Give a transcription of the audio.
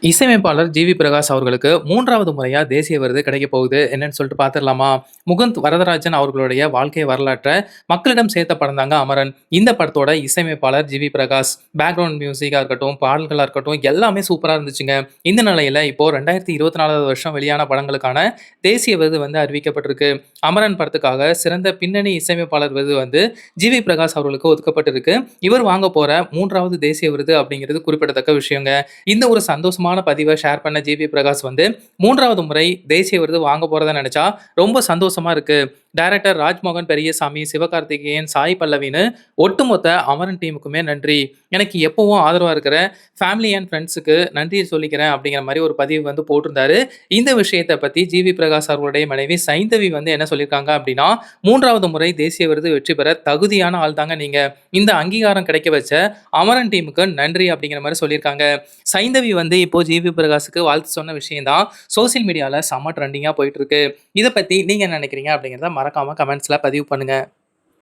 இசையமைப்பாளர் ஜிவி பிரகாஷ் அவர்களுக்கு 3வது முறையா தேசிய விருது கிடைக்கப் போகுது. என்னன்னு சொல்லிட்டு பார்த்துடலாமா? முகுந்த் வரதராஜன் அவர்களுடைய வாழ்க்கை வரலாற்ற மக்களிடம் சேர்த்த படம் தாங்க அமரன். இந்த படத்தோட இசையமைப்பாளர் ஜிவி பிரகாஷ். பேக்கிரவுண்ட் மியூசிக்கா இருக்கட்டும், பாடல்களா இருக்கட்டும் எல்லாமே சூப்பரா இருந்துச்சுங்க. இந்த நிலையில இப்போ 2024வது வருஷம் வெளியான படங்களுக்கான தேசிய விருது அறிவிக்கப்பட்டிருக்கு. அமரன் படத்துக்காக சிறந்த பின்னணி இசையமைப்பாளர் விருது ஜிவி பிரகாஷ் அவர்களுக்கு ஒதுக்கப்பட்டிருக்கு. இவர் வாங்க போற 3வது தேசிய விருது அப்படிங்கிறது குறிப்பிடத்தக்க விஷயங்க. இந்த ஒரு சந்தோஷமான பதிவை ஷேர் பண்ண ஜிவி பிரகாஷ் 3வது முறை தேசிய விருது வாங்க போறத நினைச்சா ரொம்ப சந்தோஷமா இருக்கு. டைரக்டர் ராஜ்மோகன் பெரியசாமி, சிவகார்த்திகேயன், சாய் பல்லவின்னு ஒட்டுமொத்த அமரன் டீமுக்குமே நன்றி. எனக்கு எப்பவும் ஆதரவா இருக்கிற ஃபேமிலி அண்ட் ஃப்ரெண்ட்ஸுக்கு நன்றி சொல்லிக்கிறேன் அப்படிங்கிற மாதிரி ஒரு பதிவு போட்டிருந்தாரு. இந்த விஷயத்தை பத்தி ஜிவி பிரகாஷ் அவர்களுடைய மனைவி சைந்தவி என்ன சொல்லியிருக்காங்க அப்படின்னா, 3வது முறை தேசிய விருது வெற்றி பெற தகுதியான ஆள் தாங்க நீங்க. இந்த அங்கீகாரம் கிடைக்க வச்ச அமரன் டீமுக்கு நன்றி அப்படிங்கிற மாதிரி சொல்லியிருக்காங்க. சைந்தவி இப்போ ஜிவி பிரகாஷுக்கு வாழ்த்து சொன்ன விஷயம் தான் சோசியல் மீடியால செம்ம ட்ரெண்டிங்கா போயிட்டு இருக்கு. இத பத்தி நீங்க என்ன நினைக்கிறீங்க அப்படிங்கிறத மறக்காம கமெண்ட்ஸ்ல பதிவு பண்ணுங்க.